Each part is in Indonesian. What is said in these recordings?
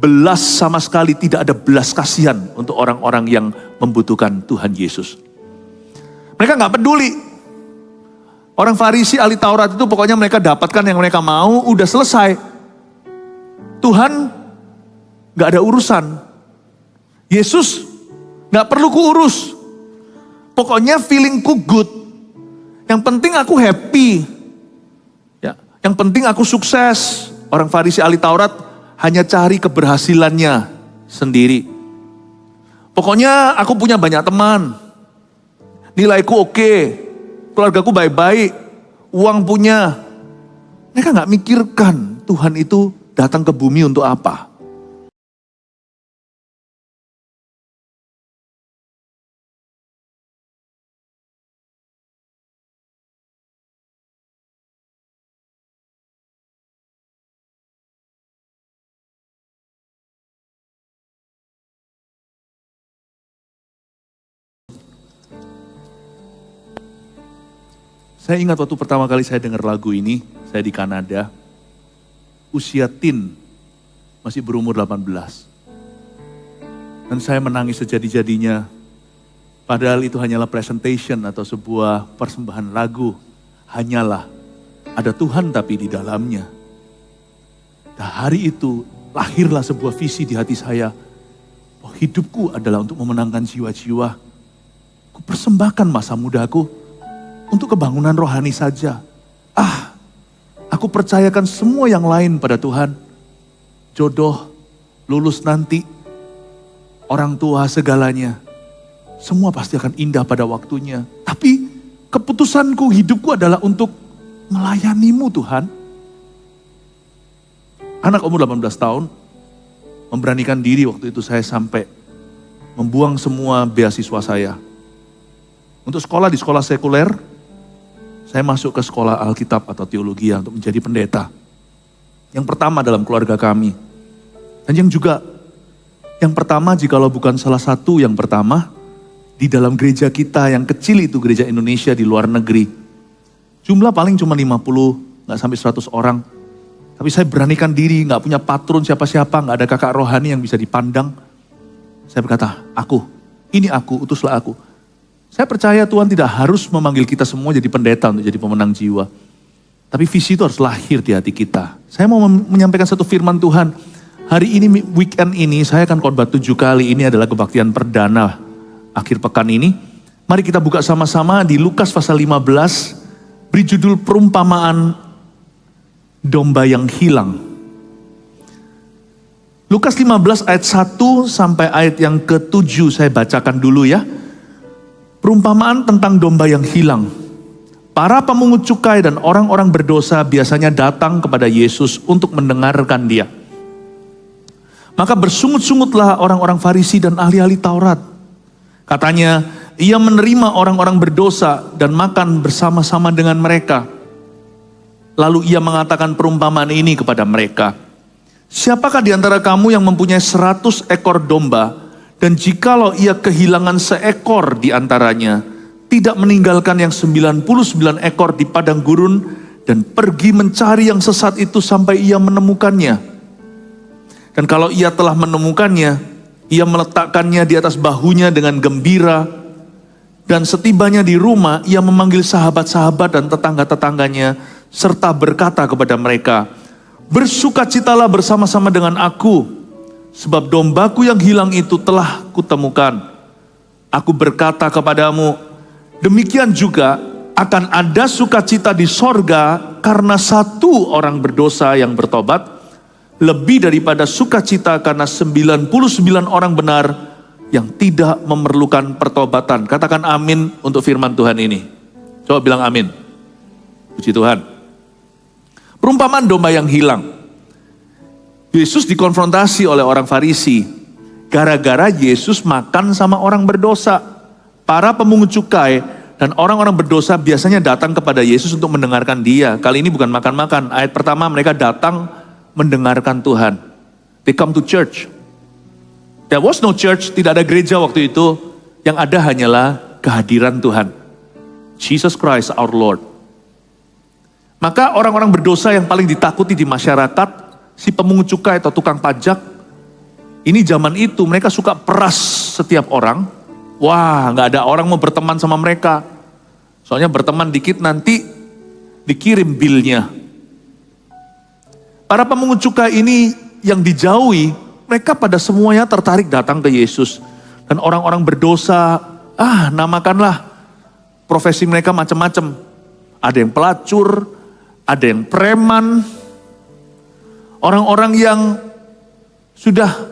belas sama sekali, tidak ada belas kasihan untuk orang-orang yang membutuhkan Tuhan Yesus. Mereka gak peduli. Orang Farisi, ahli Taurat itu pokoknya mereka dapatkan yang mereka mau, udah selesai. Tuhan gak ada urusan. Yesus gak perlu kuurus. Pokoknya feelingku good. Yang penting aku happy. Ya, yang penting aku sukses. Orang Farisi, ahli Taurat hanya cari keberhasilannya sendiri. Pokoknya aku punya banyak teman. Nilaiku oke. Keluargaku baik-baik. Uang punya. Mereka gak mikirkan Tuhan itu datang ke bumi untuk apa. Saya ingat waktu pertama kali saya dengar lagu ini, saya di Kanada, usia teen, masih berumur 18. Dan saya menangis sejadi-jadinya, padahal itu hanyalah presentation atau sebuah persembahan lagu. Hanyalah ada Tuhan tapi di dalamnya. Dan hari itu lahirlah sebuah visi di hati saya, bahwa hidupku adalah untuk memenangkan jiwa-jiwa. Ku persembahkan masa mudaku untuk kebangunan rohani saja. Aku percayakan semua yang lain pada Tuhan. Jodoh, lulus nanti, orang tua segalanya. Semua pasti akan indah pada waktunya. Tapi keputusanku, hidupku adalah untuk melayanimu Tuhan. Anak umur 18 tahun, memberanikan diri waktu itu saya sampai membuang semua beasiswa saya. Untuk sekolah di sekolah sekuler, saya masuk ke sekolah Alkitab atau teologi untuk menjadi pendeta. Yang pertama dalam keluarga kami. Dan yang pertama jikalau bukan salah satu yang pertama, di dalam gereja kita yang kecil itu, gereja Indonesia di luar negeri. Jumlah paling cuma 50, gak sampai 100 orang. Tapi saya beranikan diri, gak punya patron siapa-siapa, gak ada kakak rohani yang bisa dipandang. Saya berkata, ini aku, utuslah aku. Saya percaya Tuhan tidak harus memanggil kita semua jadi pendeta untuk jadi pemenang jiwa. Tapi visi itu harus lahir di hati kita. Saya mau menyampaikan satu firman Tuhan. Hari ini, weekend ini, saya akan khotbah 7 kali. Ini adalah kebaktian perdana akhir pekan ini. Mari kita buka sama-sama di Lukas pasal 15. Beri judul perumpamaan domba yang hilang. Lukas 15 ayat 1 sampai ayat yang ke-7 saya bacakan dulu ya. Perumpamaan tentang domba yang hilang. Para pemungut cukai dan orang-orang berdosa biasanya datang kepada Yesus untuk mendengarkan dia. Maka bersungut-sungutlah orang-orang Farisi dan ahli-ahli Taurat. Katanya, ia menerima orang-orang berdosa dan makan bersama-sama dengan mereka. Lalu ia mengatakan perumpamaan ini kepada mereka. Siapakah di antara kamu yang mempunyai 100 ekor domba, dan jikalau ia kehilangan seekor di antaranya, tidak meninggalkan yang 99 ekor di padang gurun, dan pergi mencari yang sesat itu sampai ia menemukannya. Dan kalau ia telah menemukannya, ia meletakkannya di atas bahunya dengan gembira, dan setibanya di rumah, ia memanggil sahabat-sahabat dan tetangga-tetangganya, serta berkata kepada mereka, bersukacitalah bersama-sama dengan aku, sebab dombaku yang hilang itu telah kutemukan. Aku berkata kepadamu, demikian juga akan ada sukacita di sorga karena satu orang berdosa yang bertobat, lebih daripada sukacita karena 99 orang benar yang tidak memerlukan pertobatan. Katakan amin untuk firman Tuhan ini. Coba bilang amin. Puji Tuhan. Perumpamaan domba yang hilang. Yesus dikonfrontasi oleh orang Farisi. Gara-gara Yesus makan sama orang berdosa. Para pemungut cukai dan orang-orang berdosa biasanya datang kepada Yesus untuk mendengarkan dia. Kali ini bukan makan-makan. Ayat pertama mereka datang mendengarkan Tuhan. They come to church. There was no church, tidak ada gereja waktu itu. Yang ada hanyalah kehadiran Tuhan. Jesus Christ our Lord. Maka orang-orang berdosa yang paling ditakuti di masyarakat, si pemungut cukai atau tukang pajak, Ini zaman itu mereka suka peras setiap orang. Wah, gak ada orang mau berteman sama mereka. Soalnya berteman dikit nanti dikirim bilnya. Para pemungut cukai ini yang dijauhi, mereka pada semuanya tertarik datang ke Yesus. Dan orang-orang berdosa, namakanlah profesi mereka macam-macam. Ada yang pelacur, ada yang preman. Orang-orang yang sudah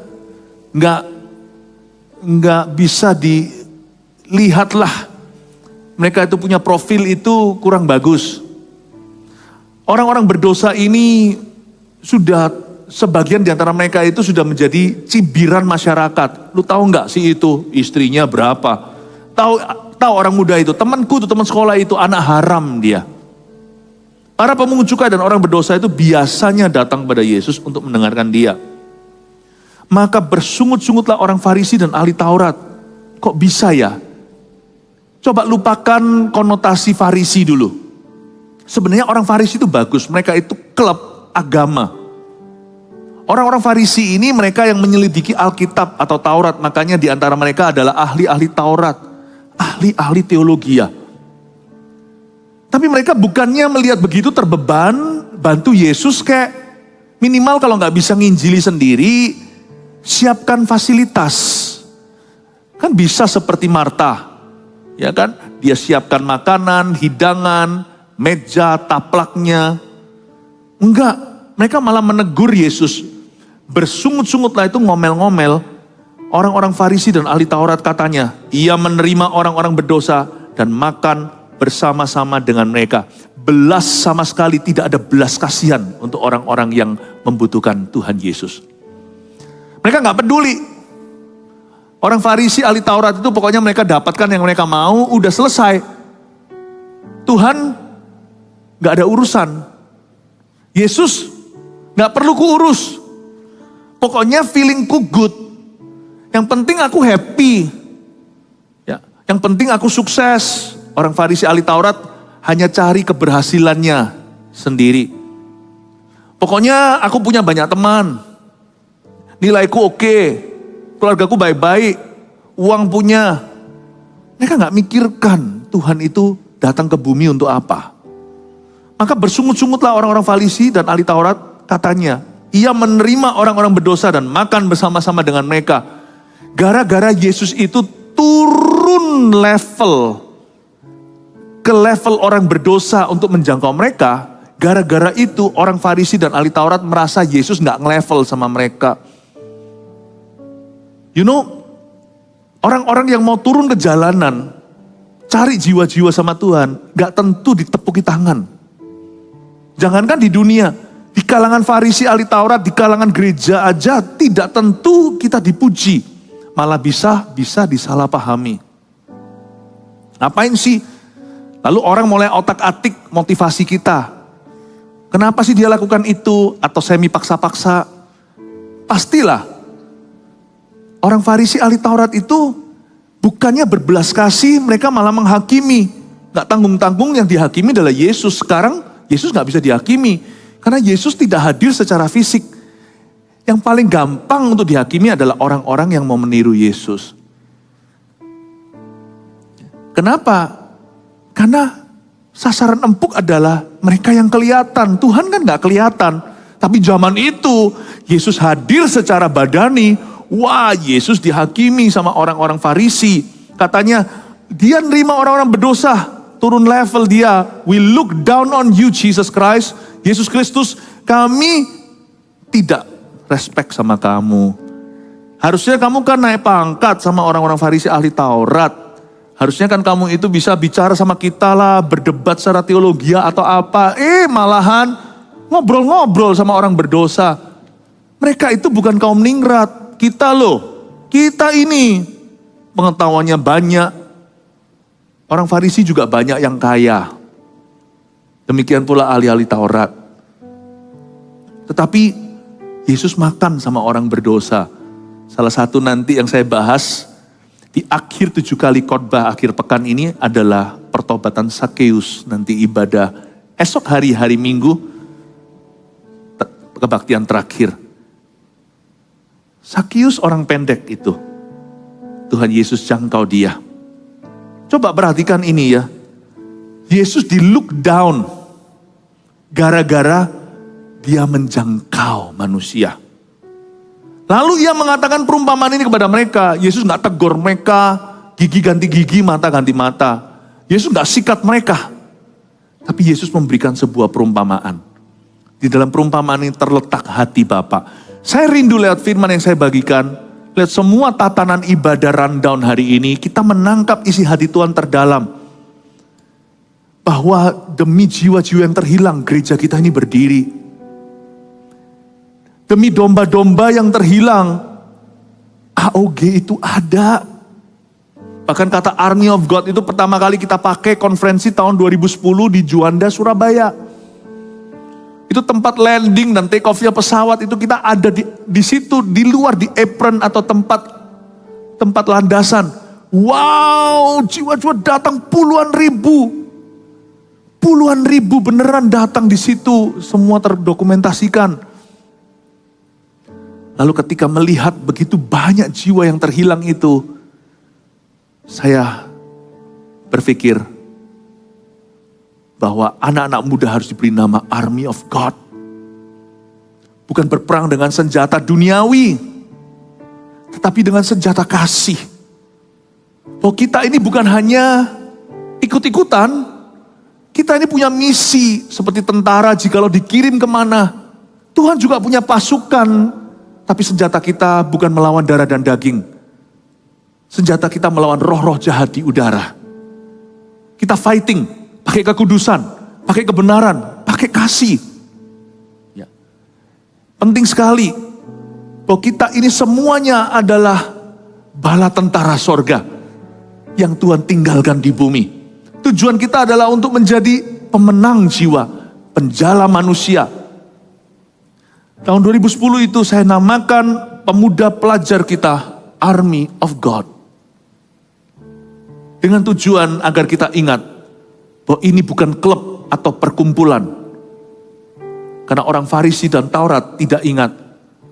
nggak bisa dilihatlah. Mereka itu punya profil itu kurang bagus. Orang-orang berdosa ini sudah, sebagian di antara mereka itu sudah menjadi cibiran masyarakat. Lu tahu nggak sih itu istrinya berapa? Tahu orang muda itu, temanku tuh, teman sekolah itu anak haram dia. Para pemungut cukai dan orang berdosa itu biasanya datang pada Yesus untuk mendengarkan dia. Maka bersungut-sungutlah orang Farisi dan ahli Taurat. Kok bisa ya? Coba lupakan konotasi Farisi dulu. Sebenarnya orang Farisi itu bagus, mereka itu klub agama. Orang-orang Farisi ini mereka yang menyelidiki Alkitab atau Taurat, makanya di antara mereka adalah ahli-ahli Taurat, ahli-ahli teologi ya. Tapi mereka bukannya melihat begitu terbeban, bantu Yesus kayak minimal kalau nggak bisa nginjili sendiri, siapkan fasilitas. Kan bisa seperti Marta, ya kan? Dia siapkan makanan, hidangan, meja, taplaknya. Enggak, mereka malah menegur Yesus. Bersungut-sungutlah itu ngomel-ngomel. Orang-orang Farisi dan ahli Taurat katanya, ia menerima orang-orang berdosa dan makan bersama-sama dengan mereka. Belas sama sekali tidak ada belas kasihan untuk orang-orang yang membutuhkan Tuhan Yesus. Mereka gak peduli. Orang Farisi, ahli Taurat itu pokoknya mereka dapatkan yang mereka mau, udah selesai. Tuhan gak ada urusan. Yesus gak perlu kuurus. Pokoknya feelingku good. Yang penting aku happy. Ya, yang penting aku sukses. Orang Farisi ahli Taurat hanya cari keberhasilannya sendiri. Pokoknya aku punya banyak teman. Nilaiku oke. Keluargaku baik-baik. Uang punya. Mereka gak mikirkan Tuhan itu datang ke bumi untuk apa. Maka bersungut-sungutlah orang-orang Farisi dan ahli Taurat, katanya, ia menerima orang-orang berdosa dan makan bersama-sama dengan mereka. Gara-gara Yesus itu turun level ke level orang berdosa untuk menjangkau mereka, gara-gara itu orang Farisi dan ahli Taurat merasa Yesus gak nge-level sama mereka. You know, orang-orang yang mau turun ke jalanan, cari jiwa-jiwa sama Tuhan, gak tentu ditepuki tangan. Jangankan di dunia, di kalangan Farisi, ahli Taurat, di kalangan gereja aja tidak tentu kita dipuji. Malah bisa disalahpahami. Ngapain sih? Lalu orang mulai otak-atik motivasi kita. Kenapa sih dia lakukan itu? Atau semi paksa-paksa? Pastilah. Orang Farisi ahli Taurat itu bukannya berbelas kasih, mereka malah menghakimi. Gak tanggung-tanggung yang dihakimi adalah Yesus. Sekarang Yesus gak bisa dihakimi. Karena Yesus tidak hadir secara fisik. Yang paling gampang untuk dihakimi adalah orang-orang yang mau meniru Yesus. Kenapa? Karena sasaran empuk adalah mereka yang kelihatan. Tuhan kan gak kelihatan. Tapi zaman itu Yesus hadir secara badani. Wah, Yesus dihakimi sama orang-orang Farisi. Katanya dia nerima orang-orang berdosa. Turun level dia. We look down on you Jesus Christ. Yesus Kristus, kami tidak respect sama kamu. Harusnya kamu kan naik pangkat sama orang-orang Farisi ahli Taurat. Harusnya kan kamu itu bisa bicara sama kita lah, berdebat secara teologi atau apa. Malahan ngobrol-ngobrol sama orang berdosa. Mereka itu bukan kaum ningrat. Kita loh, kita ini pengetahuannya banyak. Orang Farisi juga banyak yang kaya. Demikian pula ahli-ahli Taurat. Tetapi Yesus makan sama orang berdosa. Salah satu nanti yang saya bahas, di akhir 7 kali khotbah akhir pekan ini adalah pertobatan Sakeus, nanti ibadah esok hari Minggu, kebaktian terakhir. Sakius orang pendek itu, Tuhan Yesus jangkau dia. Coba perhatikan ini ya. Yesus di look down gara-gara dia menjangkau manusia. Lalu ia mengatakan perumpamaan ini kepada mereka. Yesus gak tegur mereka, gigi ganti gigi, mata ganti mata. Yesus gak sikat mereka. Tapi Yesus memberikan sebuah perumpamaan. Di dalam perumpamaan ini terletak hati Bapa. Saya rindu lewat firman yang saya bagikan. Lihat semua tatanan ibadah rundown hari ini, kita menangkap isi hati Tuhan terdalam. Bahwa demi jiwa-jiwa yang terhilang, gereja kita ini berdiri. Demi domba-domba yang terhilang, AOG itu ada. Bahkan kata Army of God itu pertama kali kita pakai konferensi tahun 2010 di Juanda, Surabaya. Itu tempat landing dan take off-nya pesawat itu kita ada di situ, di luar, di apron atau tempat landasan. Wow, jiwa-jiwa datang puluhan ribu. Puluhan ribu beneran datang di situ, semua terdokumentasikan. Lalu ketika melihat begitu banyak jiwa yang terhilang itu, saya berpikir bahwa anak-anak muda harus diberi nama Army of God. Bukan berperang dengan senjata duniawi, tetapi dengan senjata kasih. Bahwa kita ini bukan hanya ikut-ikutan, kita ini punya misi seperti tentara jikalau dikirim kemana. Tuhan juga punya pasukan, tapi senjata kita bukan melawan darah dan daging. Senjata kita melawan roh-roh jahat di udara. Kita fighting, pakai kekudusan, pakai kebenaran, pakai kasih. Ya. Penting sekali bahwa kita ini semuanya adalah bala tentara sorga yang Tuhan tinggalkan di bumi. Tujuan kita adalah untuk menjadi pemenang jiwa, penjala manusia. Tahun 2010 itu saya namakan pemuda pelajar kita Army of God. Dengan tujuan agar kita ingat bahwa ini bukan klub atau perkumpulan. Karena orang Farisi dan Taurat tidak ingat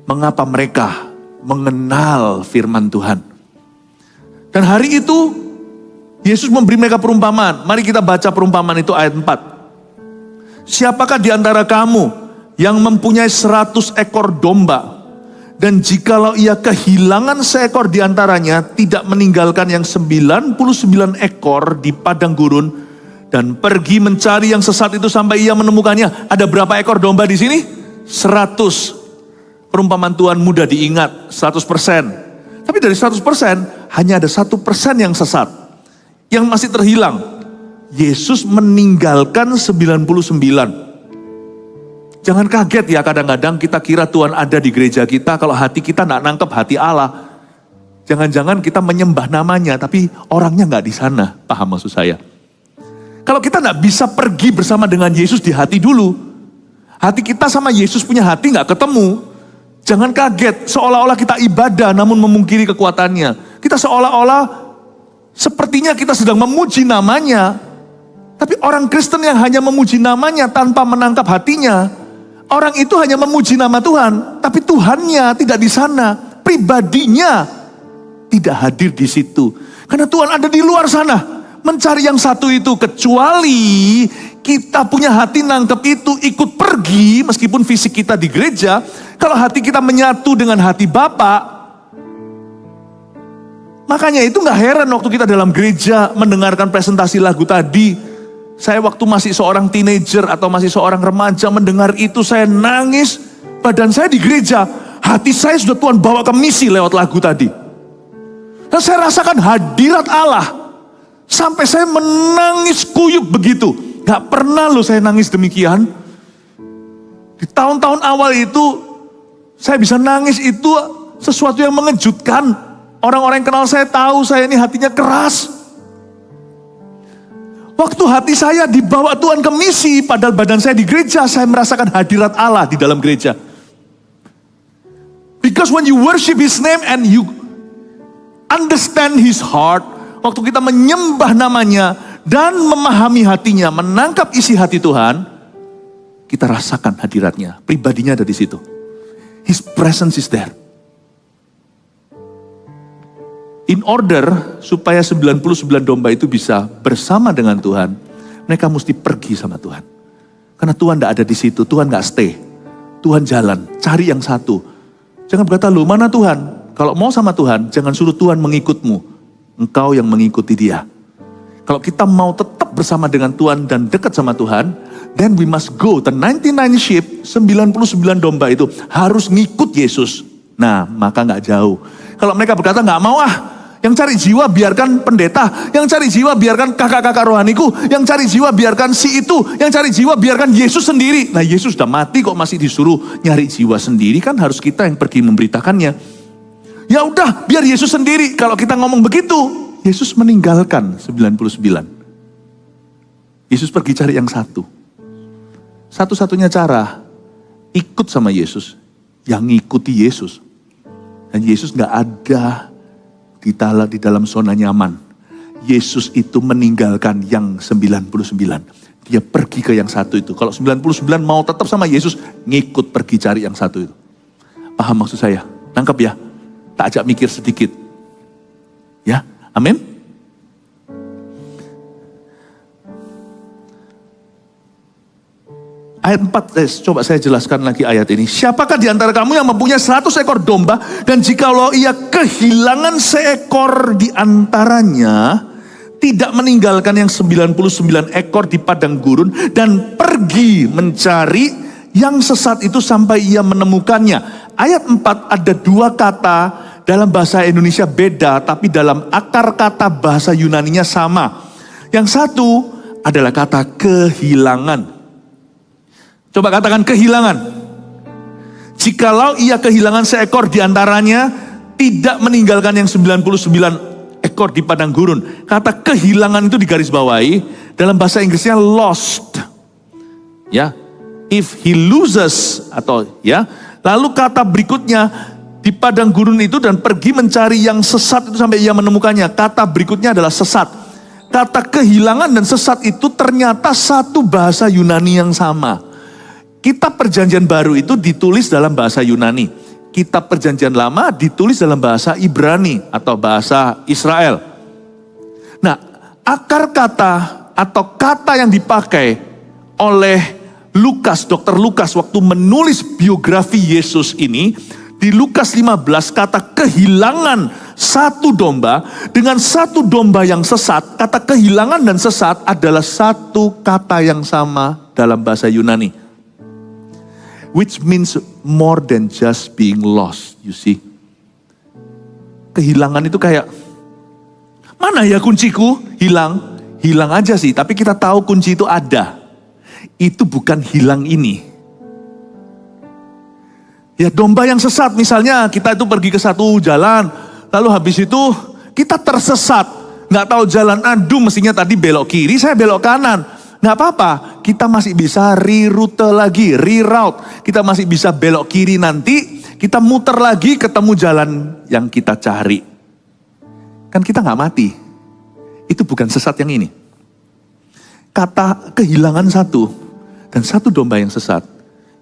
mengapa mereka mengenal firman Tuhan. Dan hari itu Yesus memberi mereka perumpamaan. Mari kita baca perumpamaan itu ayat 4. Siapakah di antara kamu yang mempunyai 100 ekor domba, dan jikalau ia kehilangan seekor di antaranya, tidak meninggalkan yang 99 ekor di padang gurun, dan pergi mencari yang sesat itu sampai ia menemukannya. Ada berapa ekor domba di sini? 100. Perumpamaan Tuhan mudah diingat, 100%. Tapi dari 100%, hanya ada 1% yang sesat, yang masih terhilang. Yesus meninggalkan 99. Jangan kaget ya, kadang-kadang kita kira Tuhan ada di gereja kita, kalau hati kita gak nangkep hati Allah. Jangan-jangan kita menyembah namanya, tapi orangnya gak di sana. Paham maksud saya? Kalau kita gak bisa pergi bersama dengan Yesus di hati dulu, hati kita sama Yesus punya hati gak ketemu. Jangan kaget, seolah-olah kita ibadah namun memungkiri kekuatannya. Kita seolah-olah sepertinya kita sedang memuji namanya, tapi orang Kristen yang hanya memuji namanya tanpa menangkap hatinya, orang itu hanya memuji nama Tuhan, tapi Tuhannya tidak di sana, pribadinya tidak hadir di situ. Karena Tuhan ada di luar sana, mencari yang satu itu. Kecuali kita punya hati nangkep itu, ikut pergi, meskipun fisik kita di gereja, kalau hati kita menyatu dengan hati Bapa. Makanya itu gak heran waktu kita dalam gereja mendengarkan presentasi lagu tadi. Saya waktu masih seorang teenager atau masih seorang remaja mendengar itu, saya nangis. Badan saya di gereja, hati saya sudah Tuhan bawa ke misi lewat lagu tadi. Dan saya rasakan hadirat Allah. Sampai saya menangis kuyup begitu. Gak pernah loh saya nangis demikian. Di tahun-tahun awal itu, saya bisa nangis itu sesuatu yang mengejutkan. Orang-orang yang kenal saya tahu saya ini hatinya keras. Waktu hati saya dibawa Tuhan ke misi, padahal badan saya di gereja, saya merasakan hadirat Allah di dalam gereja. Because when you worship His name and you understand His heart, waktu kita menyembah namanya dan memahami hatinya, menangkap isi hati Tuhan, kita rasakan hadiratnya, pribadinya ada di situ. His presence is there. In order supaya 99 domba itu bisa bersama dengan Tuhan, mereka mesti pergi sama Tuhan. Karena Tuhan tidak ada di situ, Tuhan gak stay. Tuhan jalan, cari yang satu. Jangan berkata, "Loh, mana Tuhan?" Kalau mau sama Tuhan, jangan suruh Tuhan mengikutmu. Engkau yang mengikuti dia. Kalau kita mau tetap bersama dengan Tuhan dan dekat sama Tuhan, then we must go. The 99 sheep, 99 domba itu harus ngikut Yesus. Nah, maka gak jauh. Kalau mereka berkata, "Gak mau yang cari jiwa biarkan pendeta, yang cari jiwa biarkan kakak-kakak rohaniku, yang cari jiwa biarkan si itu, yang cari jiwa biarkan Yesus sendiri." Nah, Yesus sudah mati kok masih disuruh nyari jiwa sendiri, kan harus kita yang pergi memberitakannya. Ya udah, biar Yesus sendiri. Kalau kita ngomong begitu, Yesus meninggalkan 99. Yesus pergi cari yang satu. Satu-satunya cara ikut sama Yesus, yang ngikuti Yesus. Dan Yesus gak ada di dalam zona nyaman. Yesus itu meninggalkan yang 99. Dia pergi ke yang satu itu. Kalau 99 mau tetap sama Yesus, ngikut pergi cari yang satu itu. Paham maksud saya? Nangkep ya? Tak ajak mikir sedikit. Ya, amin? Ayat 4, coba saya jelaskan lagi ayat ini. Siapakah di antara kamu yang mempunyai 100 ekor domba, dan jikalau ia kehilangan seekor di antaranya, tidak meninggalkan yang 99 ekor di padang gurun, dan pergi mencari yang sesat itu sampai ia menemukannya. Ayat 4 ada dua kata dalam bahasa Indonesia beda, tapi dalam akar kata bahasa Yunaninya sama. Yang satu adalah kata kehilangan. Coba katakan kehilangan. Jikalau ia kehilangan seekor di antaranya, tidak meninggalkan yang 99 ekor di padang gurun. Kata kehilangan itu digarisbawahi, dalam bahasa Inggrisnya lost. Ya, if he loses atau ya. Lalu kata berikutnya di padang gurun itu dan pergi mencari yang sesat itu sampai ia menemukannya. Kata berikutnya adalah sesat. Kata kehilangan dan sesat itu ternyata satu bahasa Yunani yang sama. Kitab Perjanjian Baru itu ditulis dalam bahasa Yunani. Kitab Perjanjian Lama ditulis dalam bahasa Ibrani atau bahasa Israel. Nah, akar kata atau kata yang dipakai oleh Lukas, Dr. Lukas waktu menulis biografi Yesus ini, di Lukas 15 kata kehilangan satu domba dengan satu domba yang sesat. Kata kehilangan dan sesat adalah satu kata yang sama dalam bahasa Yunani. Which means more than just being lost, you see. Kehilangan itu kayak, mana ya kunciku? Hilang. Hilang aja sih, tapi kita tahu kunci itu ada. Itu bukan hilang ini. Ya domba yang sesat misalnya, kita itu pergi ke satu jalan, lalu habis itu kita tersesat. Nggak tahu jalan, aduh mestinya tadi belok kiri, saya belok kanan. Nggak apa-apa, kita masih bisa reroute lagi, reroute. Kita masih bisa belok kiri nanti, kita muter lagi ketemu jalan yang kita cari. Kan kita nggak mati. Itu bukan sesat yang ini. Kata kehilangan satu dan satu domba yang sesat,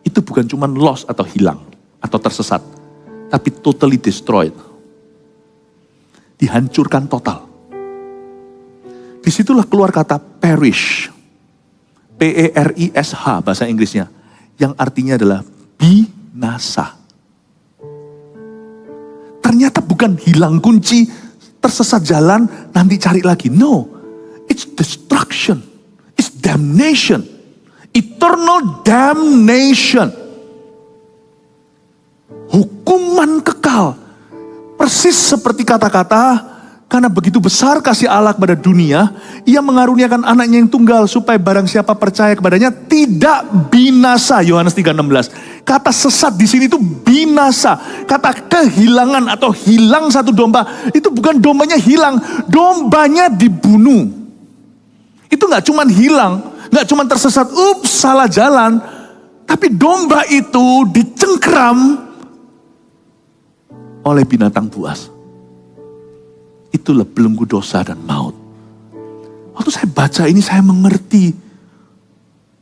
itu bukan cuma lost atau hilang atau tersesat, tapi totally destroyed. Dihancurkan total. Disitulah keluar kata perish. P-E-R-I-S-H bahasa Inggrisnya. Yang artinya adalah binasa. Ternyata bukan hilang kunci, tersesat jalan, nanti cari lagi. No, it's destruction. It's damnation. Eternal damnation. Hukuman kekal. Persis seperti kata-kata, karena begitu besar kasih Allah kepada dunia, ia mengaruniakan anaknya yang tunggal supaya barang siapa percaya kepadanya tidak binasa. Yohanes 3:16. Kata sesat di sini itu binasa. Kata kehilangan atau hilang satu domba, itu bukan dombanya hilang, dombanya dibunuh. Itu nggak cuman hilang, nggak cuman tersesat, ups salah jalan, tapi domba itu dicengkram oleh binatang buas. Itulah belenggu dosa dan maut. Waktu saya baca ini saya mengerti.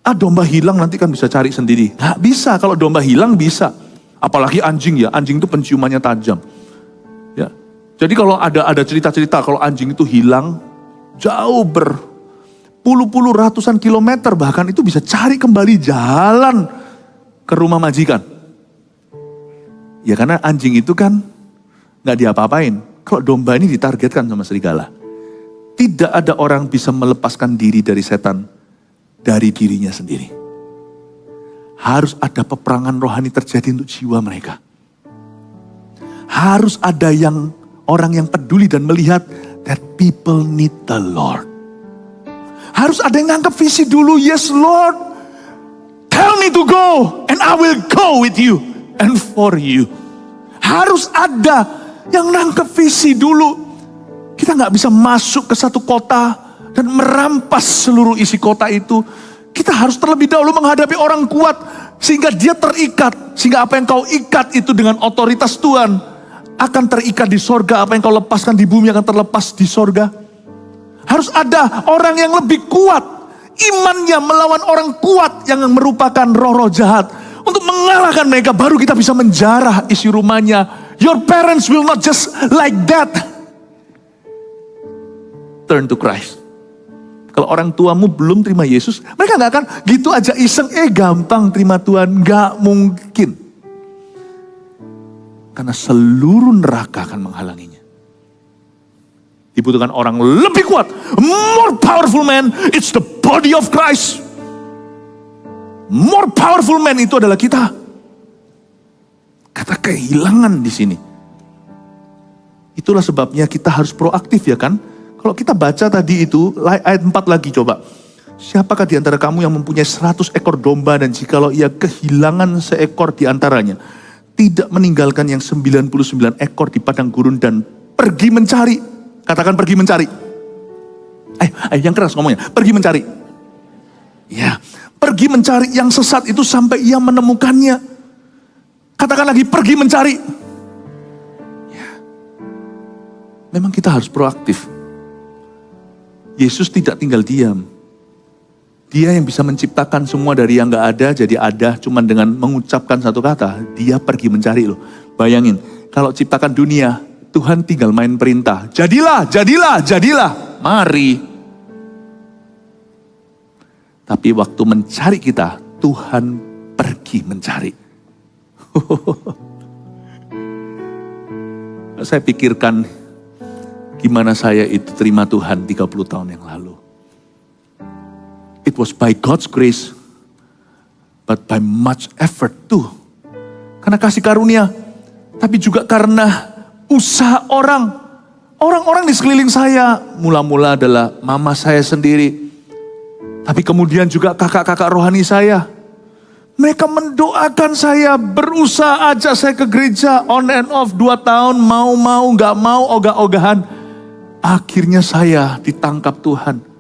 Domba hilang nanti kan bisa cari sendiri. Nggak bisa, kalau domba hilang bisa. Apalagi anjing ya, anjing itu penciumannya tajam. Ya, Jadi kalau ada cerita-cerita kalau anjing itu hilang, jauh berpuluh-puluh ratusan kilometer bahkan itu bisa cari kembali jalan ke rumah majikan. Ya karena anjing itu kan gak diapa-apain. Kalau domba ini ditargetkan sama serigala. Tidak ada orang bisa melepaskan diri dari setan dari dirinya sendiri. Harus ada peperangan rohani terjadi untuk jiwa mereka. Harus ada orang yang peduli dan melihat that people need the Lord. Harus ada yang nganggap visi dulu. Yes Lord, tell me to go and I will go with you and for you. Harus ada yang nangkep visi dulu. Kita gak bisa masuk ke satu kota dan merampas seluruh isi kota itu. Kita harus terlebih dahulu menghadapi orang kuat sehingga dia terikat. Sehingga apa yang kau ikat itu dengan otoritas Tuhan akan terikat di sorga. Apa yang kau lepaskan di bumi akan terlepas di sorga. Harus ada orang yang lebih kuat. Imannya melawan orang kuat yang merupakan roh-roh jahat. Untuk mengalahkan mereka baru kita bisa menjarah isi rumahnya. Your parents will not just like that. Turn to Christ. Kalau orang tuamu belum terima Yesus, mereka gak akan gitu aja iseng, gampang terima Tuhan. Gak mungkin. Karena seluruh neraka akan menghalanginya. Dibutuhkan orang lebih kuat. More powerful man, it's the body of Christ. More powerful man itu adalah kita. Kata kehilangan di sini. Itulah sebabnya kita harus proaktif ya kan. Kalau kita baca tadi itu, ayat 4 lagi coba. Siapakah di antara kamu yang mempunyai 100 ekor domba dan jikalau ia kehilangan seekor di antaranya, tidak meninggalkan yang 99 ekor di padang gurun dan pergi mencari. Katakan pergi mencari. Yang keras ngomongnya, pergi mencari. Ya, pergi mencari yang sesat itu sampai ia menemukannya. Katakan lagi, pergi mencari. Ya. Memang kita harus proaktif. Yesus tidak tinggal diam. Dia yang bisa menciptakan semua dari yang gak ada jadi ada cuman dengan mengucapkan satu kata. Dia pergi mencari loh. Bayangin, kalau ciptakan dunia, Tuhan tinggal main perintah. Jadilah, jadilah, jadilah. Mari. Tapi waktu mencari kita, Tuhan pergi mencari. Saya pikirkan gimana saya itu terima Tuhan 30 tahun yang lalu. It was by God's grace, but by much effort too. Karena kasih karunia, tapi juga karena usaha orang. Orang-orang di sekeliling saya, mula-mula adalah mama saya sendiri. Tapi kemudian juga kakak-kakak rohani saya. Mereka mendoakan saya, berusaha aja saya ke gereja, on and off 2 tahun, mau-mau, gak mau, ogah-ogahan. Akhirnya saya ditangkap Tuhan.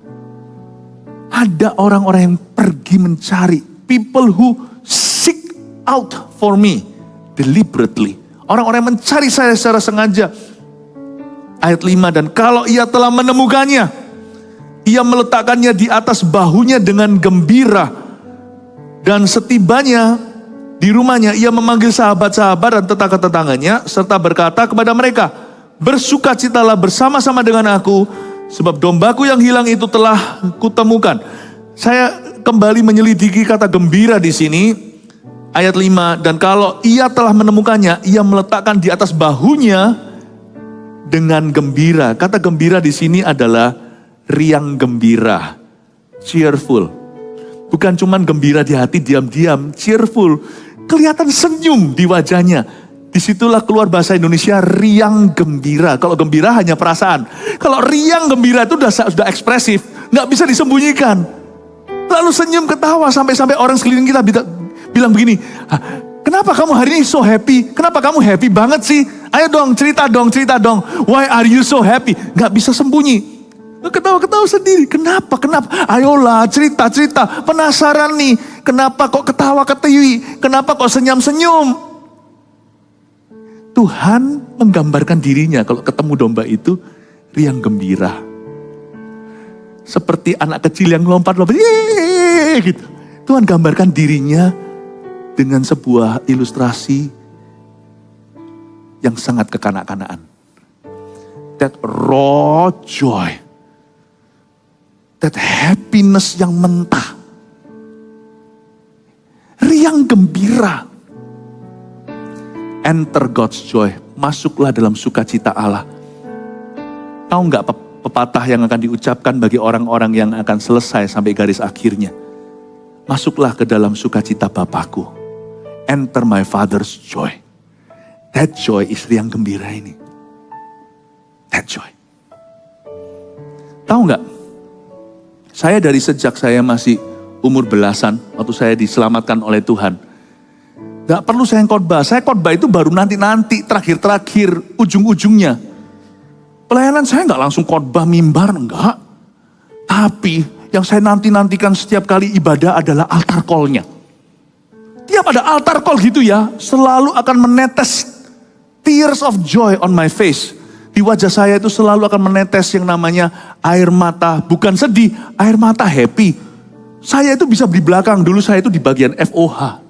Ada orang-orang yang pergi mencari. People who seek out for me deliberately. Orang-orang yang mencari saya secara sengaja. Ayat 5, dan kalau ia telah menemukannya, ia meletakkannya di atas bahunya dengan gembira. Dan setibanya di rumahnya, ia memanggil sahabat-sahabat dan tetangga-tetangganya, serta berkata kepada mereka, bersukacitalah bersama-sama dengan aku, sebab dombaku yang hilang itu telah kutemukan. Saya kembali menyelidiki kata gembira di sini, ayat 5, dan kalau ia telah menemukannya, ia meletakkan di atas bahunya dengan gembira. Kata gembira di sini adalah riang gembira, cheerful. Bukan cuman gembira di hati diam-diam, cheerful. Kelihatan senyum di wajahnya. Disitulah keluar bahasa Indonesia riang gembira. Kalau gembira hanya perasaan. Kalau riang gembira itu sudah ekspresif. Nggak bisa disembunyikan. Lalu senyum ketawa sampai orang sekeliling kita bilang begini. Kenapa kamu hari ini so happy? Kenapa kamu happy banget sih? Ayo dong cerita dong. Why are you so happy? Nggak bisa sembunyi. Ketawa-ketawa sendiri. Kenapa? Ayolah cerita. Penasaran nih. Kenapa kok ketawa-ketiwi? Kenapa kok senyum-senyum? Tuhan menggambarkan dirinya kalau ketemu domba itu riang gembira. Seperti anak kecil yang lompat-lompat gitu. Tuhan gambarkan dirinya dengan sebuah ilustrasi yang sangat kekanak-kanaan. that raw joy. That happiness yang mentah. Riang gembira. Enter God's joy. Masuklah dalam sukacita Allah. Tahu nggak pepatah yang akan diucapkan bagi orang-orang yang akan selesai sampai garis akhirnya? Masuklah ke dalam sukacita Bapakku. Enter my Father's joy. That joy is riang gembira ini. That joy. Tahu nggak? Saya dari sejak saya masih umur belasan, waktu saya diselamatkan oleh Tuhan. Gak perlu saya khotbah. Saya khotbah itu baru nanti-nanti, terakhir-terakhir, ujung-ujungnya. Pelayanan saya gak langsung khotbah mimbar, enggak. Tapi yang saya nanti-nantikan setiap kali ibadah adalah altar call-nya. Tiap ada altar call gitu ya, selalu akan menetes tears of joy on my face. Di wajah saya itu selalu akan menetes yang namanya air mata, bukan sedih, air mata happy. Saya itu bisa di belakang, dulu saya itu di bagian FOH.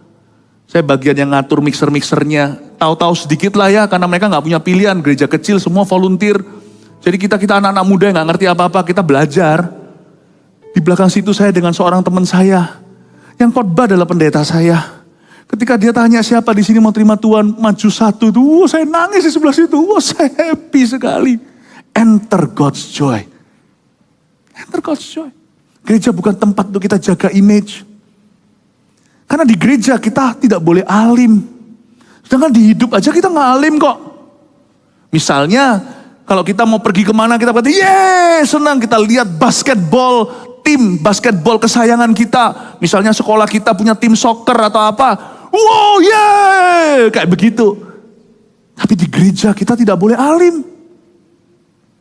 Saya bagian yang ngatur mixer-mixernya. Tahu-tahu sedikit lah ya, karena mereka gak punya pilihan, gereja kecil semua volunteer. Jadi kita anak-anak muda yang gak ngerti apa-apa, kita belajar. Di belakang situ saya dengan seorang teman saya, yang khotbah adalah pendeta saya. Ketika dia tanya siapa di sini mau terima Tuhan, maju satu tuh, saya nangis di sebelah situ, saya happy sekali. Enter God's joy. Enter God's joy. Gereja bukan tempat untuk kita jaga image. Karena di gereja kita tidak boleh alim. Sedangkan di hidup aja kita nggak alim kok. Misalnya kalau kita mau pergi kemana kita berkata, yeay senang kita lihat basketball, tim basketball kesayangan kita. Misalnya sekolah kita punya tim soccer atau apa. Wow, yeah, kayak begitu. Tapi di gereja kita tidak boleh alim.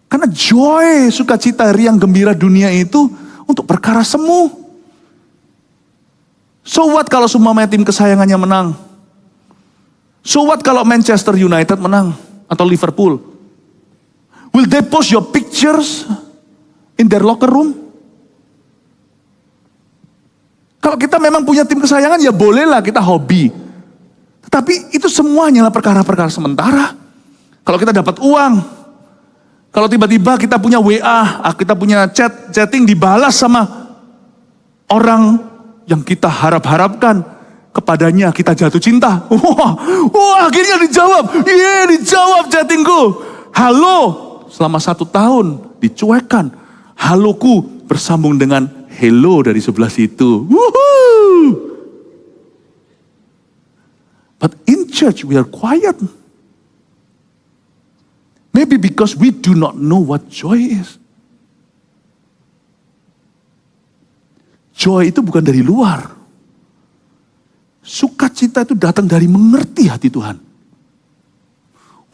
Karena joy, sukacita, riang gembira dunia itu untuk perkara semu. So what kalau semua tim kesayangannya menang? So what kalau Manchester United menang? Atau Liverpool? Will they post your pictures in their locker room? Kalau kita memang punya tim kesayangan ya bolehlah kita hobi. Tetapi itu semuanya lah perkara-perkara sementara. Kalau kita dapat uang, kalau tiba-tiba kita punya WA, kita punya chatting dibalas sama orang yang kita harap-harapkan, kepadanya kita jatuh cinta. Wah, akhirnya dijawab. Dijawab chattingku. Halo, selama 1 tahun dicuekkan. Haloku bersambung dengan hello dari sebelah situ. Woohoo! But in church we are quiet. Maybe because we do not know what joy is. Joy itu bukan dari luar. Sukacita itu datang dari mengerti hati Tuhan.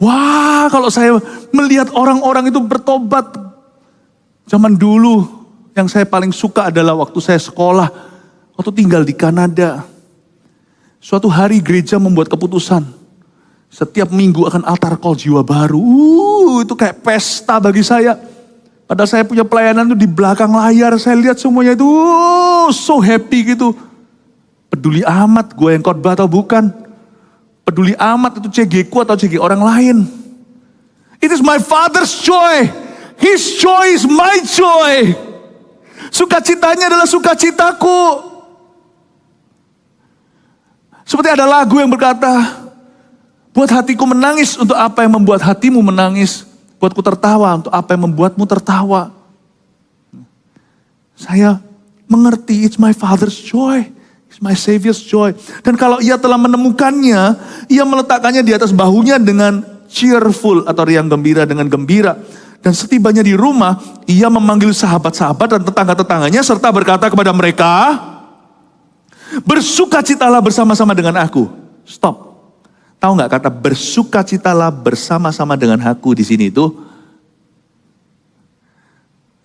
Wah, kalau saya melihat orang-orang itu bertobat. Zaman dulu yang saya paling suka adalah waktu saya sekolah. Waktu tinggal di Kanada. Suatu hari gereja membuat keputusan. Setiap minggu akan altar call jiwa baru. Itu kayak pesta bagi saya. Padahal saya punya pelayanan itu di belakang layar. Saya lihat semuanya itu so happy gitu. Peduli amat gue yang khotbah atau bukan. Peduli amat itu CG ku atau CG orang lain. It is my Father's joy. His joy is my joy. Sukacitanya adalah sukacitaku. Seperti ada lagu yang berkata, buat hatiku menangis untuk apa yang membuat hatimu menangis. Buatku tertawa untuk apa yang membuatmu tertawa. Saya mengerti, it's my Father's joy. It's my Savior's joy. Dan kalau ia telah menemukannya, ia meletakkannya di atas bahunya dengan cheerful atau riang gembira dengan gembira. Dan setibanya di rumah, ia memanggil sahabat-sahabat dan tetangga-tetangganya serta berkata kepada mereka, bersukacitalah bersama-sama dengan aku. Stop. Tahu nggak kata bersukacitalah bersama-sama dengan aku di sini itu?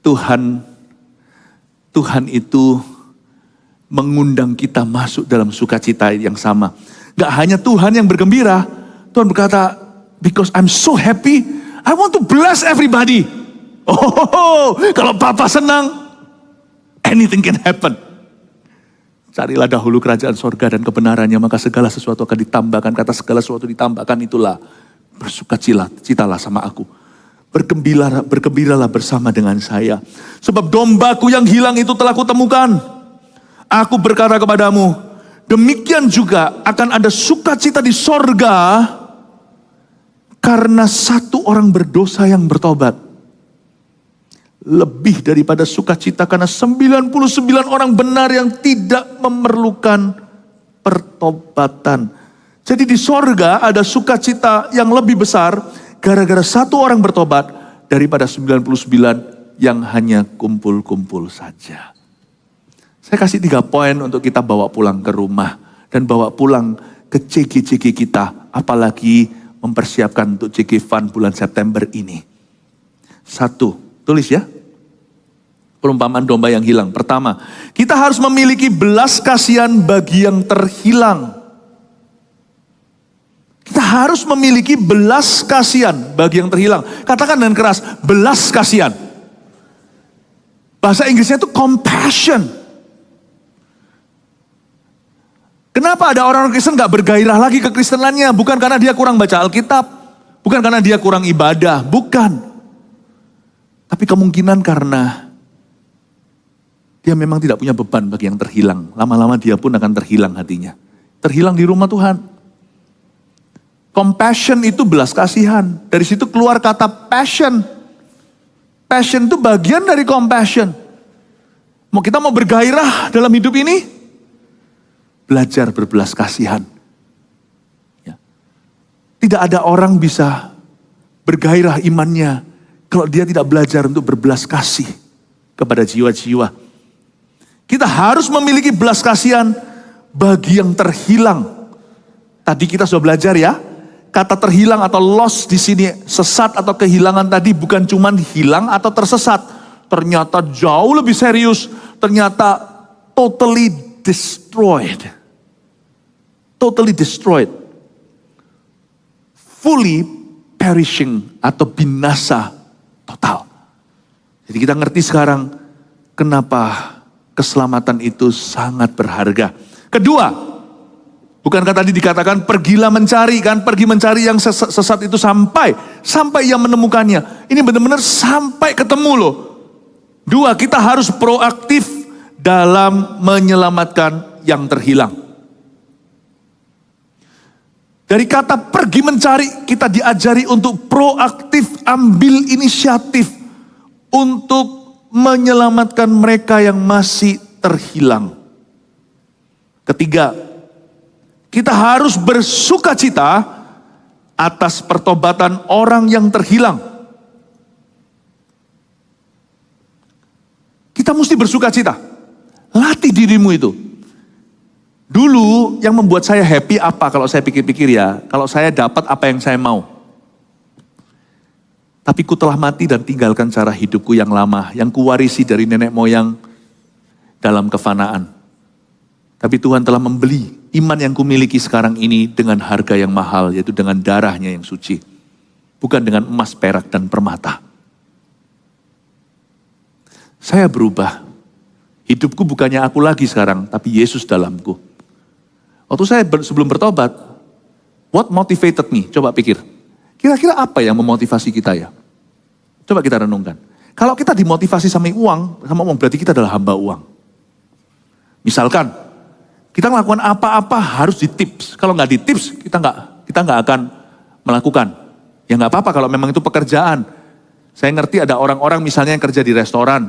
Tuhan itu mengundang kita masuk dalam sukacita yang sama. Gak hanya Tuhan yang bergembira, Tuhan berkata, because I'm so happy, I want to bless everybody. Oh, kalau Papa senang, anything can happen. Carilah dahulu kerajaan sorga dan kebenarannya, maka segala sesuatu akan ditambahkan. Kata segala sesuatu ditambahkan itulah bersukacitalah sama aku. Bergembiralah bersama dengan saya. Sebab dombaku yang hilang itu telah kutemukan. Aku berkata kepadamu, demikian juga akan ada sukacita di sorga karena satu orang berdosa yang bertobat. Lebih daripada sukacita karena 99 orang benar yang tidak memerlukan pertobatan. Jadi di sorga ada sukacita yang lebih besar gara-gara satu orang bertobat daripada 99 yang hanya kumpul-kumpul saja. Saya kasih 3 poin untuk kita bawa pulang ke rumah dan bawa pulang ke CG-CG kita, apalagi mempersiapkan untuk CG Fun bulan September ini. 1, tulis ya. Perumpamaan domba yang hilang. Pertama, kita harus memiliki belas kasihan bagi yang terhilang. Kita harus memiliki belas kasihan bagi yang terhilang. Katakan dengan keras, belas kasihan. Bahasa Inggrisnya itu compassion. Kenapa ada orang Kristen gak bergairah lagi kekristenannya? Bukan karena dia kurang baca Alkitab. Bukan karena dia kurang ibadah. Bukan. Tapi kemungkinan karena dia memang tidak punya beban bagi yang terhilang. Lama-lama dia pun akan terhilang hatinya. Terhilang di rumah Tuhan. Compassion itu belas kasihan. Dari situ keluar kata passion. Passion itu bagian dari compassion. Kita mau bergairah dalam hidup ini, belajar berbelas kasihan. Ya. Tidak ada orang bisa bergairah imannya kalau dia tidak belajar untuk berbelas kasih kepada jiwa-jiwa. Kita harus memiliki belas kasihan bagi yang terhilang. Tadi kita sudah belajar ya. Kata terhilang atau lost di sini, sesat atau kehilangan tadi bukan cuma hilang atau tersesat. Ternyata jauh lebih serius. Ternyata totally destroyed. Totally destroyed. Fully perishing atau binasa total. Jadi kita ngerti sekarang kenapa keselamatan itu sangat berharga. Kedua, bukankah tadi dikatakan pergilah mencari kan? Pergi mencari yang sesat itu sampai ia menemukannya. Ini benar-benar sampai ketemu loh. 2, kita harus proaktif dalam menyelamatkan yang terhilang. Dari kata pergi mencari, kita diajari untuk proaktif ambil inisiatif untuk menyelamatkan mereka yang masih terhilang. Ketiga, kita harus bersukacita atas pertobatan orang yang terhilang. Kita mesti bersukacita. Latih dirimu itu. Dulu yang membuat saya happy apa kalau saya pikir-pikir ya. Kalau saya dapat apa yang saya mau. Tapi ku telah mati dan tinggalkan cara hidupku yang lama. Yang kuwarisi dari nenek moyang dalam kefanaan. Tapi Tuhan telah membeli iman yang kumiliki sekarang ini dengan harga yang mahal, yaitu dengan darahnya yang suci. Bukan dengan emas, perak, dan permata. Saya berubah. Hidupku bukannya aku lagi sekarang, tapi Yesus dalamku. Waktu saya sebelum bertobat, what motivated me? Coba pikir. Kira-kira apa yang memotivasi kita ya? Coba kita renungkan. Kalau kita dimotivasi sama uang berarti kita adalah hamba uang. Misalkan, kita melakukan apa-apa harus ditips. Kalau nggak ditips, kita nggak akan melakukan. Ya nggak apa-apa kalau memang itu pekerjaan. Saya ngerti ada orang-orang misalnya yang kerja di restoran,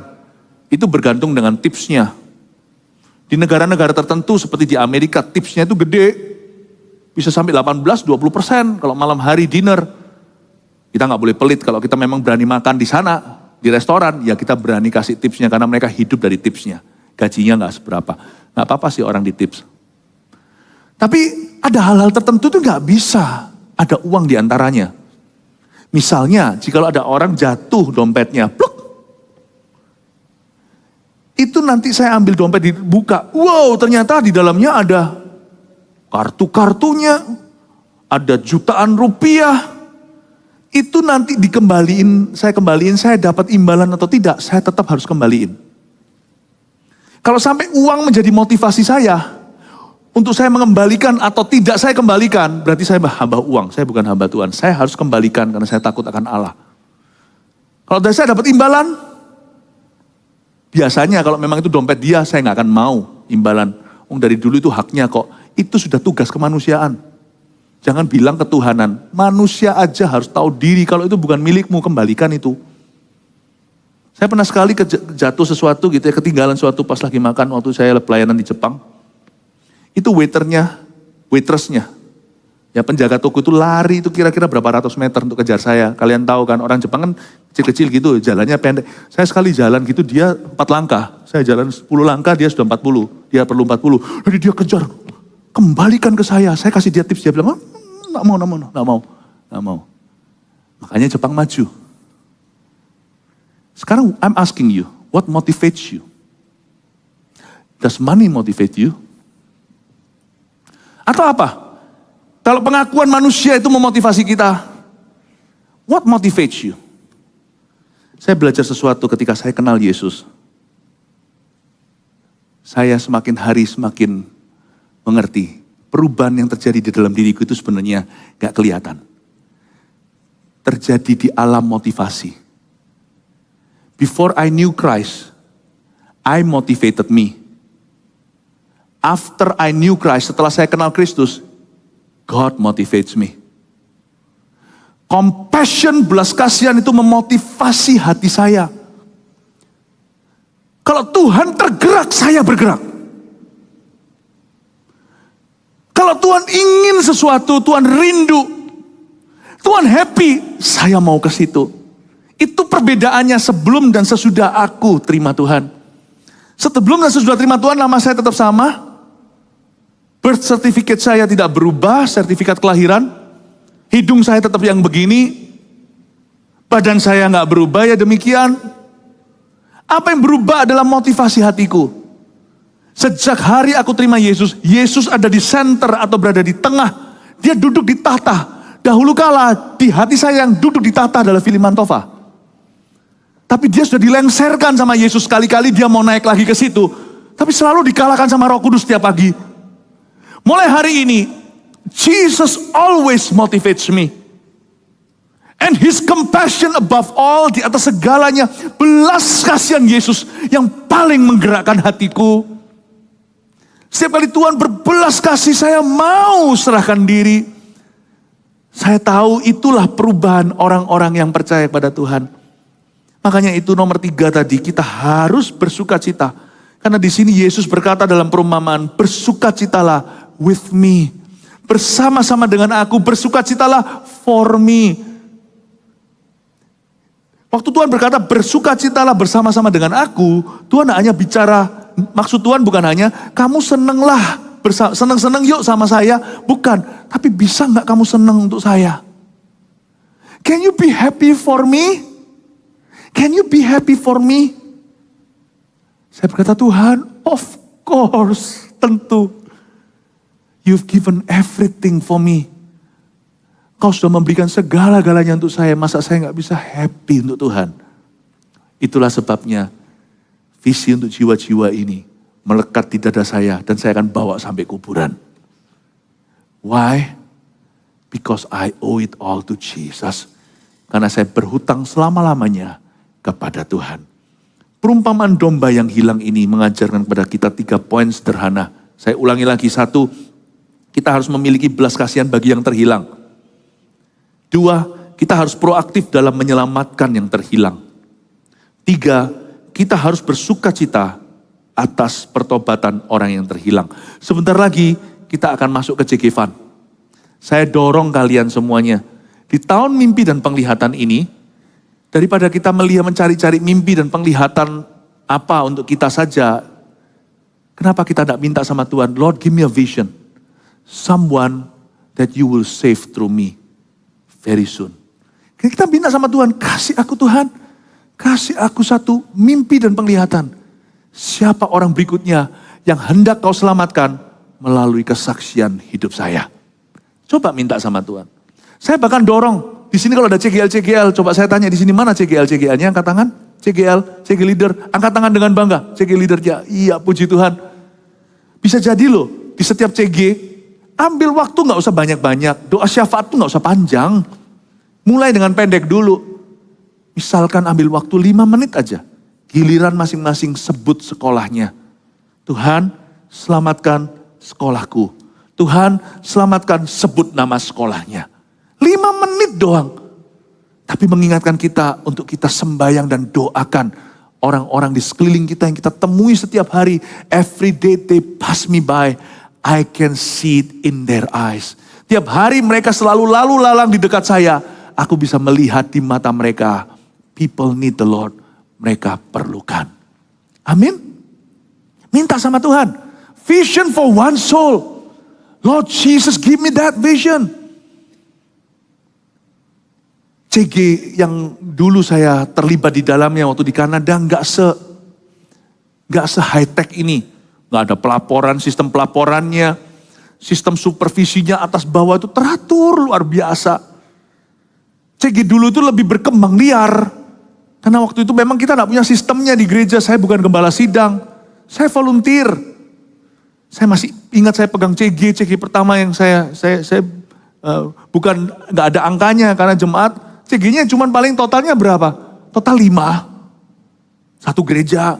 itu bergantung dengan tipsnya. Di negara-negara tertentu seperti di Amerika, tipsnya itu gede. Bisa sampai 18-20% kalau malam hari dinner. Kita nggak boleh pelit kalau kita memang berani makan di sana, di restoran, ya kita berani kasih tipsnya karena mereka hidup dari tipsnya. Gajinya nggak seberapa. Nggak apa-apa sih orang ditips. Tapi ada hal-hal tertentu tuh nggak bisa ada uang di antaranya. Misalnya, jika ada orang jatuh dompetnya, pluk. Itu nanti saya ambil dompet dibuka. Wow, ternyata di dalamnya ada kartu-kartunya, ada jutaan rupiah. Itu nanti dikembaliin, saya dapat imbalan atau tidak, saya tetap harus kembaliin. Kalau sampai uang menjadi motivasi saya, untuk saya mengembalikan atau tidak saya kembalikan, berarti saya hamba uang, saya bukan hamba Tuhan. Saya harus kembalikan karena saya takut akan Allah. Kalau dari saya dapat imbalan, biasanya kalau memang itu dompet dia, saya nggak akan mau imbalan. Dari dulu itu haknya kok. Itu sudah tugas kemanusiaan. Jangan bilang ketuhanan. Manusia aja harus tahu diri. Kalau itu bukan milikmu, kembalikan itu. Saya pernah sekali jatuh sesuatu gitu ya, ketinggalan sesuatu pas lagi makan waktu saya pelayanan di Jepang. Itu waitressnya. Ya penjaga toko itu lari itu kira-kira berapa ratus meter untuk kejar saya. Kalian tahu kan orang Jepang kan kecil-kecil gitu, jalannya pendek. Saya sekali jalan gitu dia 4 langkah. Saya jalan 10 langkah dia sudah 40. Dia perlu 40. Jadi dia kejar. Kembalikan ke saya. Saya kasih dia tips. Dia bilang, nggak mau. Makanya Jepang maju. Sekarang I'm asking you, what motivates you? Does money motivate you? Atau apa? Kalau pengakuan manusia itu memotivasi kita, what motivates you? Saya belajar sesuatu ketika saya kenal Yesus. Saya semakin hari semakin mengerti perubahan yang terjadi di dalam diriku itu sebenarnya gak kelihatan. Terjadi di alam motivasi. Before I knew Christ, I motivated me. After I knew Christ, setelah saya kenal Kristus, God motivates me. Compassion, belas kasihan itu memotivasi hati saya. Kalau Tuhan tergerak, saya bergerak. Kalau Tuhan ingin sesuatu, Tuhan rindu, Tuhan happy, saya mau ke situ. Itu perbedaannya sebelum dan sesudah aku terima Tuhan. Sebelum dan sesudah terima Tuhan, nama saya tetap sama. Birth certificate saya tidak berubah, sertifikat kelahiran. Hidung saya tetap yang begini. Badan saya nggak berubah ya demikian. Apa yang berubah adalah motivasi hatiku. Sejak hari aku terima Yesus, Yesus ada di center atau berada di tengah. Dia duduk di tahta. Dahulu kala di hati saya yang duduk di tahta adalah Filimantova. Tapi dia sudah dilengserkan sama Yesus, sekali-kali dia mau naik lagi ke situ. Tapi selalu dikalahkan sama Roh Kudus setiap pagi. Mulai hari ini, Jesus always motivates me. And his compassion above all, di atas segalanya, belas kasihan Yesus yang paling menggerakkan hatiku. Setiap kali Tuhan berbelas kasih, saya mau serahkan diri. Saya tahu itulah perubahan orang-orang yang percaya kepada Tuhan. Makanya itu nomor 3 tadi, kita harus bersuka cita. Karena di sini Yesus berkata dalam perumpamaan, bersukacitalah with me. Bersama-sama dengan aku, bersukacitalah for me. Waktu Tuhan berkata bersukacitalah bersama-sama dengan aku, Tuhan hanya bicara, maksud Tuhan bukan hanya, kamu senenglah, seneng-seneng yuk sama saya. Bukan, tapi bisa gak kamu seneng untuk saya? Can you be happy for me? Can you be happy for me? Saya berkata, Tuhan, of course, tentu. You've given everything for me. Kau sudah memberikan segala-galanya untuk saya. Masa saya gak bisa happy untuk Tuhan? Itulah sebabnya visi untuk jiwa-jiwa ini melekat di dada saya. Dan saya akan bawa sampai kuburan. Why? Because I owe it all to Jesus. Karena saya berhutang selama-lamanya kepada Tuhan. Perumpamaan domba yang hilang ini mengajarkan kepada kita 3 poin sederhana. Saya ulangi lagi. 1, kita harus memiliki belas kasihan bagi yang terhilang. 2, kita harus proaktif dalam menyelamatkan yang terhilang. 3, kita harus bersuka cita atas pertobatan orang yang terhilang. Sebentar lagi kita akan masuk ke CG Fund. Saya dorong kalian semuanya. Di tahun mimpi dan penglihatan ini, daripada kita melihat mencari-cari mimpi dan penglihatan apa untuk kita saja, kenapa kita tidak minta sama Tuhan, Lord give me a vision. Someone that you will save through me very soon. Kita minta sama Tuhan, kasih aku Tuhan, kasih aku satu mimpi dan penglihatan. Siapa orang berikutnya yang hendak kau selamatkan melalui kesaksian hidup saya. Coba minta sama Tuhan. Saya bahkan dorong, di sini kalau ada CGL, coba saya tanya di sini mana CGL-nya, angkat tangan. CG leader, angkat tangan dengan bangga. CG leader, ya iya puji Tuhan. Bisa jadi loh, di setiap CG, ambil waktu gak usah banyak-banyak. Doa syafaat tuh gak usah panjang. Mulai dengan pendek dulu. Misalkan ambil waktu 5 menit aja. Giliran masing-masing sebut sekolahnya. Tuhan, selamatkan sekolahku. Tuhan, selamatkan, sebut nama sekolahnya. 5 menit doang. Tapi mengingatkan kita untuk kita sembahyang dan doakan orang-orang di sekeliling kita yang kita temui setiap hari. Every day they pass me by, I can see it in their eyes. Tiap hari mereka selalu lalu lalang di dekat saya. Aku bisa melihat di mata mereka. People need the Lord. Mereka perlukan. Amin. Minta sama Tuhan. Vision for one soul. Lord Jesus, give me that vision. CG yang dulu saya terlibat di dalamnya waktu di Kanada nggak se high tech ini, nggak ada pelaporan, sistem pelaporannya, sistem supervisinya atas bawah itu teratur luar biasa. CG dulu itu lebih berkembang liar, karena waktu itu memang kita nggak punya sistemnya di gereja. Saya bukan gembala sidang, saya volunteer. Saya masih ingat saya pegang CG pertama yang saya bukan nggak ada angkanya karena jemaat. CG-nya cuma paling totalnya berapa? Total 5. Satu gereja.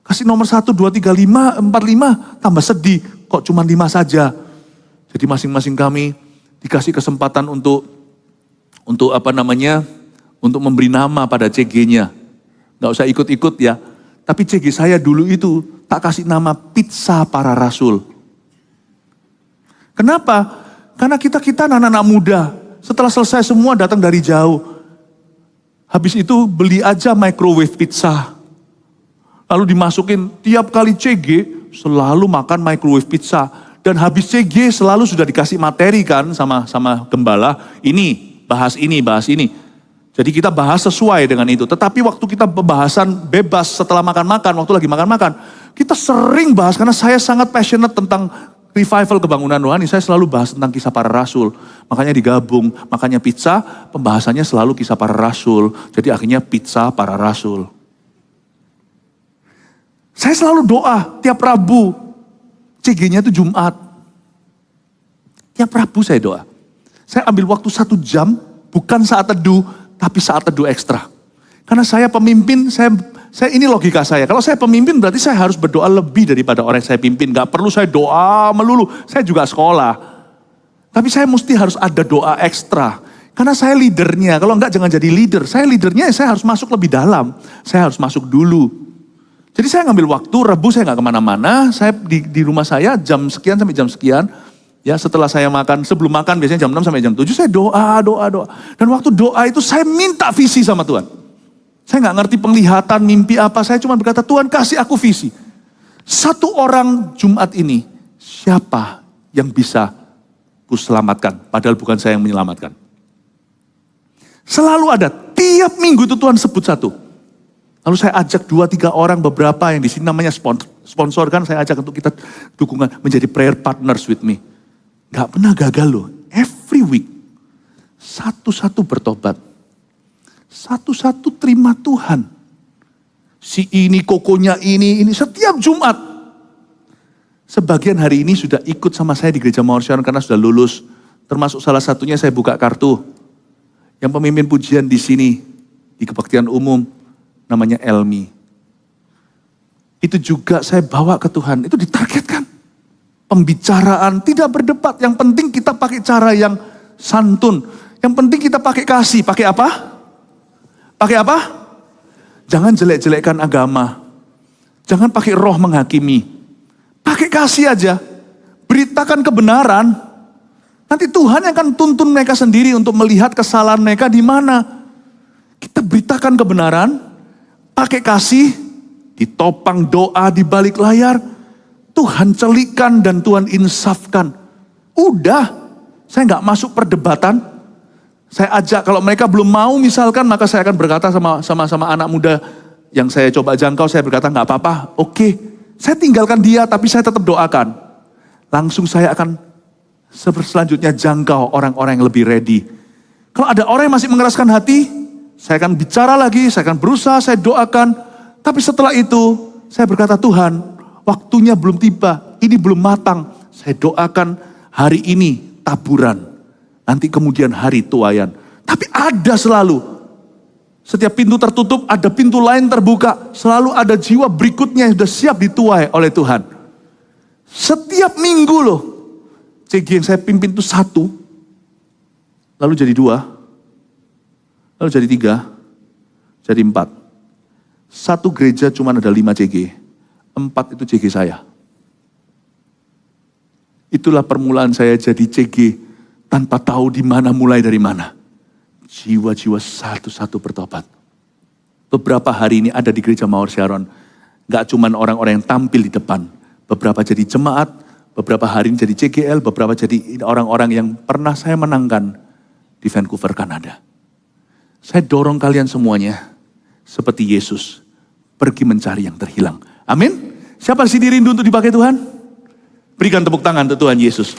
Kasih nomor 1, 2, 3, 5, 4, 5. Tambah sedih. Kok cuma 5 saja? Jadi masing-masing kami dikasih kesempatan untuk untuk memberi nama pada CG-nya. Gak usah ikut-ikut ya. Tapi CG saya dulu itu tak kasih nama Pizza Para Rasul. Kenapa? Karena kita anak-anak muda. Setelah selesai semua datang dari jauh. Habis itu beli aja microwave pizza. Lalu dimasukin tiap kali CG selalu makan microwave pizza. Dan habis CG selalu sudah dikasih materi kan sama gembala. Ini, bahas ini. Jadi kita bahas sesuai dengan itu. Tetapi waktu kita pembahasan bebas setelah makan-makan, waktu lagi makan-makan. Kita sering bahas karena saya sangat passionate tentang revival kebangunan rohani, saya selalu bahas tentang kisah para rasul. Makanya digabung, makanya pizza pembahasannya selalu kisah para rasul. Jadi akhirnya Pizza Para Rasul. Saya selalu doa tiap Rabu. CG-nya itu Jumat. Tiap Rabu saya doa. Saya ambil waktu 1 jam, bukan saat teduh, tapi saat teduh ekstra. Karena saya pemimpin, saya ini logika saya. Kalau saya pemimpin berarti saya harus berdoa lebih daripada orang yang saya pimpin. Gak perlu saya doa melulu. Saya juga sekolah. Tapi saya mesti harus ada doa ekstra. Karena saya leadernya. Kalau enggak jangan jadi leader. Saya leadernya saya harus masuk lebih dalam. Saya harus masuk dulu. Jadi saya ngambil waktu, Rebu saya gak kemana-mana. Saya di rumah saya jam sekian sampai jam sekian. Ya setelah saya makan, sebelum makan biasanya jam 6 sampai jam 7. Saya doa. Dan waktu doa itu saya minta visi sama Tuhan. Saya nggak ngerti penglihatan, mimpi apa. Saya cuma berkata, Tuhan kasih aku visi. 1 orang Jumat ini, siapa yang bisa kuselamatkan? Padahal bukan saya yang menyelamatkan. Selalu ada, tiap minggu itu Tuhan sebut 1. Lalu saya ajak 2-3 orang, beberapa yang di sini namanya sponsor kan. Saya ajak untuk kita dukungan, menjadi prayer partners with me. Gak pernah gagal loh. Every week, satu-satu bertobat. Satu-satu terima Tuhan. Si ini, kokonya ini, setiap Jumat. Sebagian hari ini sudah ikut sama saya di Gereja Mawar Sharon karena sudah lulus. Termasuk salah satunya saya buka kartu. Yang pemimpin pujian di sini, di kebaktian umum, namanya Elmi. Itu juga saya bawa ke Tuhan, itu ditargetkan. Pembicaraan, tidak berdebat. Yang penting kita pakai cara yang santun. Yang penting kita pakai kasih. Pakai apa? Pakai apa? Jangan jelek-jelekkan agama. Jangan pakai roh menghakimi. Pakai kasih aja. Beritakan kebenaran. Nanti Tuhan yang akan tuntun mereka sendiri untuk melihat kesalahan mereka di mana. Kita beritakan kebenaran, pakai kasih, ditopang doa di balik layar. Tuhan celikan dan Tuhan insafkan. Udah, saya nggak masuk perdebatan. Saya ajak, kalau mereka belum mau misalkan, maka saya akan berkata sama anak muda yang saya coba jangkau, saya berkata nggak apa-apa, oke. Saya tinggalkan dia, tapi saya tetap doakan. Langsung saya akan selanjutnya jangkau orang-orang yang lebih ready. Kalau ada orang yang masih mengeraskan hati, saya akan bicara lagi, saya akan berusaha, saya doakan. Tapi setelah itu, saya berkata, Tuhan, waktunya belum tiba, ini belum matang. Saya doakan hari ini taburan. Nanti kemudian hari tuayan. Tapi ada selalu Setiap pintu tertutup, ada pintu lain terbuka. Selalu ada jiwa berikutnya yang sudah siap dituai oleh Tuhan. Setiap minggu loh. CG yang saya pimpin itu 1, lalu jadi 2, lalu jadi 3, jadi 4. 1 gereja cuma ada 5 CG, 4 itu CG saya. Itulah permulaan saya jadi CG tanpa tahu di mana mulai dari mana. Jiwa-jiwa satu-satu bertobat. Beberapa hari ini ada di gereja Mawar Sharon. Gak cuma orang-orang yang tampil di depan. Beberapa jadi jemaat, beberapa hari ini jadi CGL, beberapa jadi orang-orang yang pernah saya menangkan di Vancouver, Kanada. Saya dorong kalian semuanya seperti Yesus pergi mencari yang terhilang. Amin. Siapa sih rindu untuk dipakai Tuhan? Berikan tepuk tangan untuk Tuhan Yesus.